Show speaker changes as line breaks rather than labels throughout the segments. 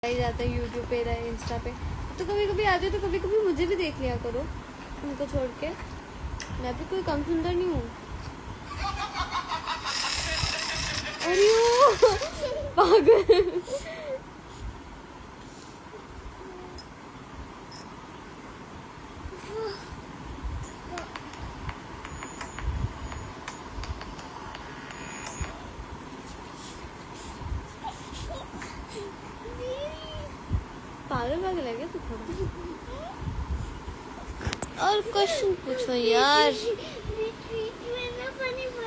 ही जाता है यूट्यूब पे या इंस्टा पे, तो कभी कभी आते तो कभी कभी मुझे भी देख लिया करो उनको छोड़ के। मैं भी कोई कम सुंदर नहीं हूँ। अरे पागल। पागल पागल है क्या तू थोड़ा? और क्वेश्चन पूछो यार।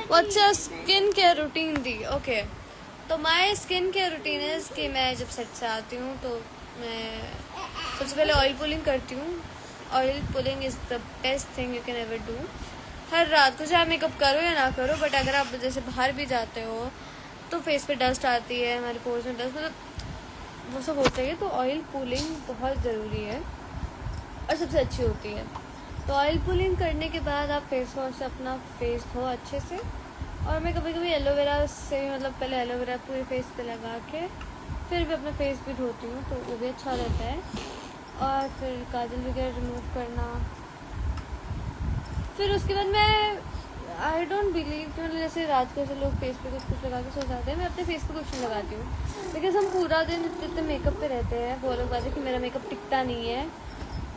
What's your skin care routine दी? ओके, तो my skin care routine is कि मैं जब सेट से आती हूँ तो मैं सबसे पहले ऑयल पुलिंग करती हूँ। Oil pulling is the best thing you can ever do. हर रात को चाहे मेकअप करो या ना करो, बट अगर आप जैसे बाहर भी जाते हो तो फेस पे डस्ट आती है, हमारे पोर्स में डस्ट, मतलब वो सब होता है, तो ऑयल पुलिंग बहुत ज़रूरी है और सबसे अच्छी होती है। तो ऑयल पुलिंग करने के बाद आप फेस वॉश से अपना फेस धो अच्छे से। और मैं कभी कभी एलोवेरा से, मतलब पहले एलोवेरा पूरे फेस पे लगा के फिर भी अपना फेस भी धोती हूँ, तो वो भी अच्छा रहता है। और फिर काजल वगैरह रिमूव करना। फिर उसके बाद मैं आई डोंट बिलीव कि मतलब जैसे रात को ऐसे लोग फेस पे कुछ लगा के सो जाते हैं, मैं अपने फेस पे कुछ नहीं लगाती हूँ, बिकॉज हम पूरा दिन इतने मेकअप पे रहते हैं। वो लोग कहते हैं कि मेरा मेकअप टिकता नहीं है,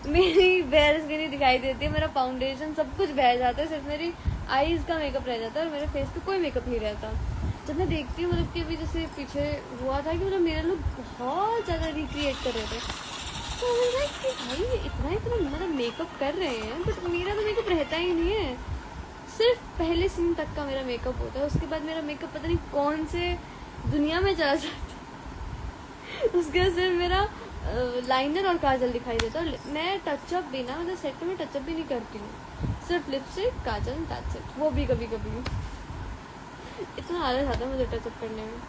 मेरी बेयर स्किन ही दिखाई देती है, मेरा फाउंडेशन सब कुछ बह जाता है, सिर्फ मेरी आईज का मेकअप रह जाता है और मेरे फेस पे कोई मेकअप नहीं रहता। जब मैं देखती हूँ मतलब कि अभी जैसे पीछे हुआ था कि मतलब मेरे लोग बहुत ज़्यादा रिक्रिएट कर रहे थे, तो मुझे कि भाई इतना इतना मतलब मेकअप कर रहे हैं, बट मेरा तो मेकअप रहता ही नहीं है। सिर्फ पहले सीन तक का मेरा मेकअप होता है, उसके बाद मेरा मेकअप पता नहीं कौन से दुनिया में चला जाता है। उसके बाद सिर्फ मेरा लाइनर और काजल दिखाई देता है। मैं टचअप भी ना, मतलब सेट में टचअप भी नहीं करती हूँ, सिर्फ लिपस्टिक काजल दैट्स इट, वो भी कभी कभी। इतना आलस आता है मुझे टचअप करने में,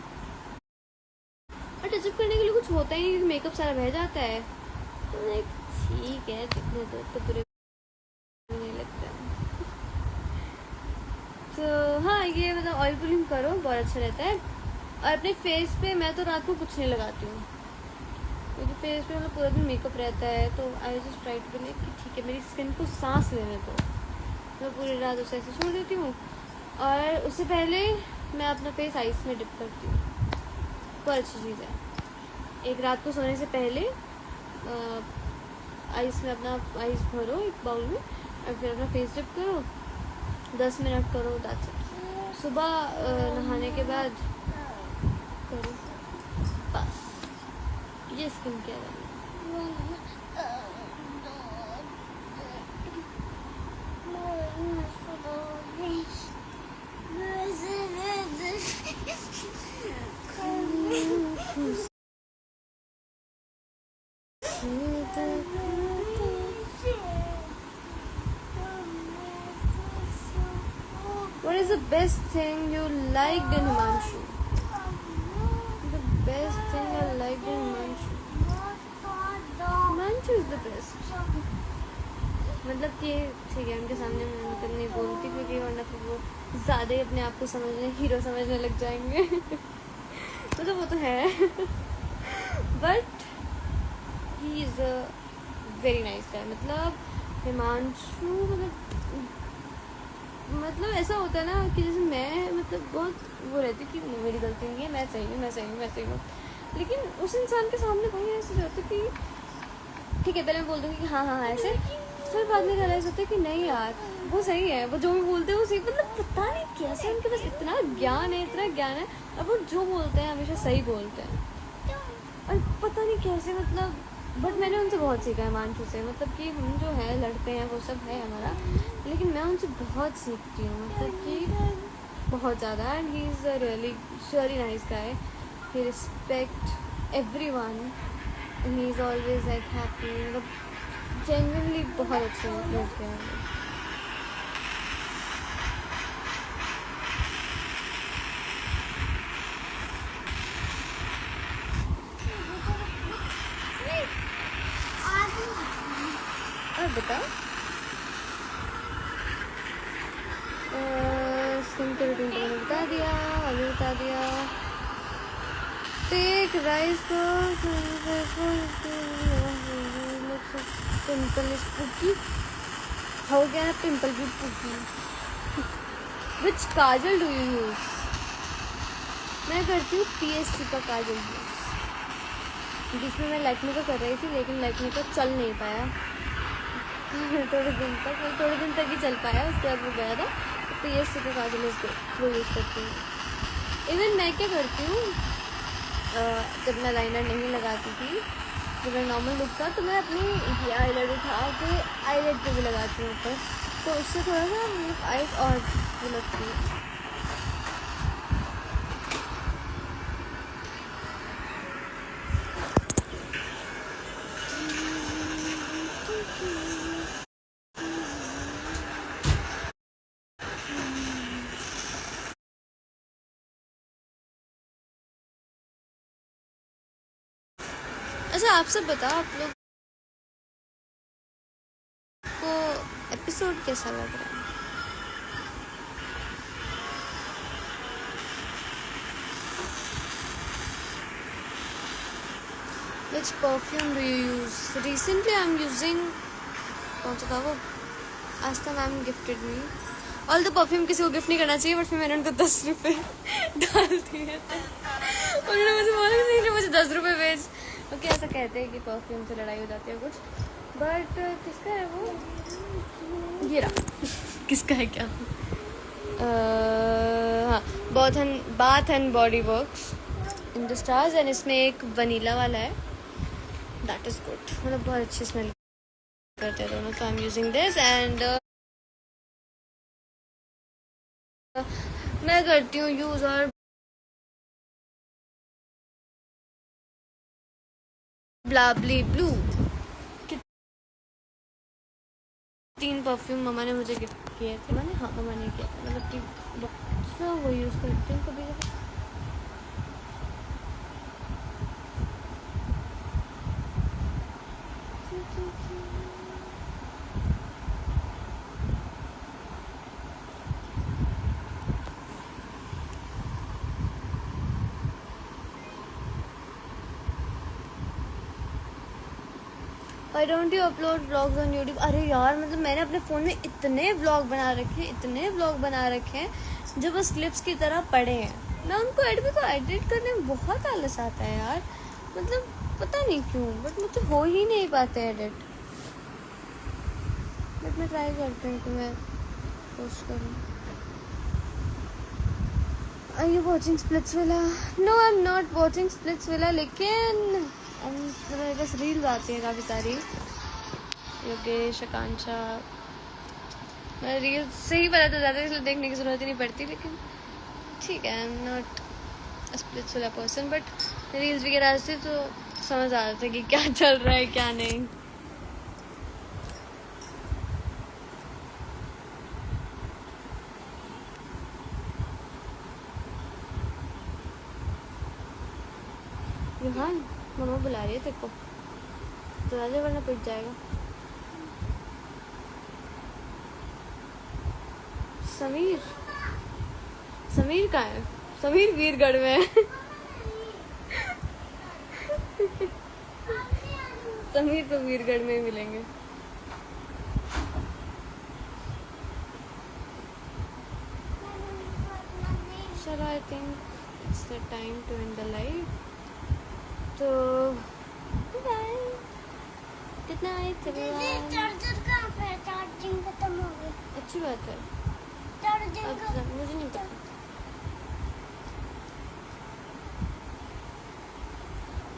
और टचअप करने के लिए कुछ होता ही नहीं, मेकअप सारा बह जाता है, तो ठीक है जितने तो पूरे नहीं लगता। तो हाँ, ये मतलब ऑयल पुलिंग करो, बहुत अच्छा रहता है। और अपने फेस पे मैं तो रात को कुछ नहीं लगाती हूँ, क्योंकि फेस पे मतलब पूरा दिन मेकअप रहता है, तो I just try to believe कि ठीक है मेरी स्किन को सांस लेने दो, मैं पूरी रात उसे ऐसे छोड़ देती हूँ। और उससे पहले मैं अपना फेस आइस में डिप करती हूँ, बहुत अच्छी चीज़ है। एक रात को सोने से पहले आइस में अपना आइस भरो एक बाउल में, और फिर अपना फेस डिप करो, 10 मिनट करो, दैट्स इट। सुबह नहाने के बाद करो, बस ये स्किन केयर है। What is the best thing you liked in Himanshu? The best thing I liked in Himanshu. Himanshu is the best. मतलब कि ठीक है, उनके सामने मैं मतलब नहीं बोलती, क्योंकि वरना फिर वो ज़्यादा ही अपने आप को समझने, हीरो समझने लग जाएंगे। मतलब वो तो है, but he is a very nice guy. मतलब हिमांशु मतलब ऐसा होता है ना कि जैसे मैं मतलब बहुत वो रहती कि मेरी गलती नहीं है, मैं सही हूँ, मैं सही हूँ, मैं सही हूँ, लेकिन उस इंसान के सामने भाई ऐसे रहता कि ठीक है, पहले मैं बोल दूँगी कि हाँ हाँ हाँ ऐसे, फिर बाद में रियलाइज होता है कि नहीं यार वो सही है, वो जो भी बोलते हैं वो सही, मतलब पता नहीं कैसे उनके पास इतना ज्ञान है, और वो जो बोलते हैं हमेशा सही बोलते हैं, और पता नहीं कैसे मतलब। बट मैंने उनसे बहुत सीखा है, हिमांशु से, मतलब कि हम जो है लड़ते हैं वो सब है हमारा, लेकिन मैं उनसे बहुत सीखती हूँ, मतलब कि बहुत ज़्यादा। And he is a really nice guy, he respect everyone, he is always like happy, मतलब जेन्युइनली बहुत अच्छे लोग हैं। और बताओ, स्किन के रूटीन तो मैंने बता दिया, अभी बता दिया। टेक राइस को पिंपल इज पुकी हो गया ना, पिंपल भी पुकी। विच काजल डू यू यूज? मैं करती हूँ PSG का काजल यूज। जिसमें मैं लैक्मे का कर रही थी, लेकिन लैक्मे का चल नहीं पाया थोड़े दिन तक ही चल पाया, उसके बाद वो गया था। तो PSG का काजल वो यूज़ करती हूँ। इवन मैं क्या करती हूँ, जब मैं लाइनर नहीं लगाती थी, जब मेरा नॉर्मल लुक था, तो मैं अपनी आईलाइनर उठा के आईलाइट पे भी लगाती हूँ ऊपर, तो उससे थोड़ा सा आईज और वो लगती है। अच्छा, आप सब बताओ, आप लोग को एपिसोड कैसा लग रहा है? Which perfume do you use? Recently I'm using, कौन सा था वो, Astha ma'am gifted me. All the perfume किसी को गिफ्ट नहीं करना चाहिए, बट फिर मैंने उनको 10 रुपये डाल दिए थे। उन्होंने मुझे बोला नहीं, मुझे 10 रुपये भेज। ओके, ऐसा कहते हैं कि परफ्यूम से लड़ाई हो जाती है कुछ, बट किसका है वो, ये रहा किसका है क्या, हाँ, bath and body works in the stars, and इसमें एक वनीला वाला है, दैट इज़ गुड, मतलब बहुत अच्छी स्मेल करते हैं दोनों। तो I am using this, and मैं करती हूँ यूज़ और ब्लाबली ब्लू। 3 परफ्यूम मम्मा ने मुझे गिफ्ट किए थे, मम्मा ने किया था, मतलब कि वो यूज़ करती हूँ कभी कभी। Why don't you upload vlogs on YouTube? अरे यार, मतलब मैंने अपने फ़ोन में इतने व्लॉग बना रखे हैं जो बस क्लिप्स की तरह पड़े हैं। मैं उनको एडिट करने में बहुत आलस आता है यार, मतलब पता नहीं क्यों, बट मुझसे हो ही नहीं पाते एडिट। बट मैं ट्राई करती हूँ कि मैं पोस्ट करूँ। Are you watching Splitsvilla? No, I'm not watching Splitsvilla, लेकिन मेरे पास रील्स आती हैं काफ़ी सारी, योगेश, आकांक्षा, मैं रील्स से ही पता चल जाता है, इसलिए देखने की ज़रूरत ही नहीं पड़ती। लेकिन ठीक है, I am not Splitsvilla person, but reels वगैरह से तो समझ आ जाता है कि क्या चल रहा है क्या नहीं। युहान, मम्मा बुला रही है तेरे को, तो राजा वरना पिट जाएगा। समीर कहाँ है? समीर वीरगढ़ में है समीर तो वीरगढ़ में ही मिलेंगे। चलो, I think it's the time to end the live. तो गुड नाइट एवरीवन।
चार्जर कहाँ पे है? चार्जिंग खत्म हो गई।
अच्छी बात है,
चार्जिंग
मुझे नहीं पता।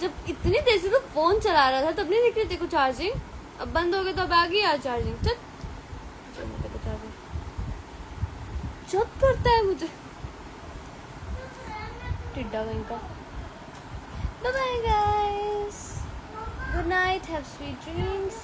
जब इतनी देर से तो फोन चला रहा था तब नहीं दिख रही थी को चार्जिंग, अब बंद हो गई तो अब आ गई यार चार्जिंग। चुप करता है मुझे टिड्डा कहीं का। Bye bye guys, good night, have sweet dreams.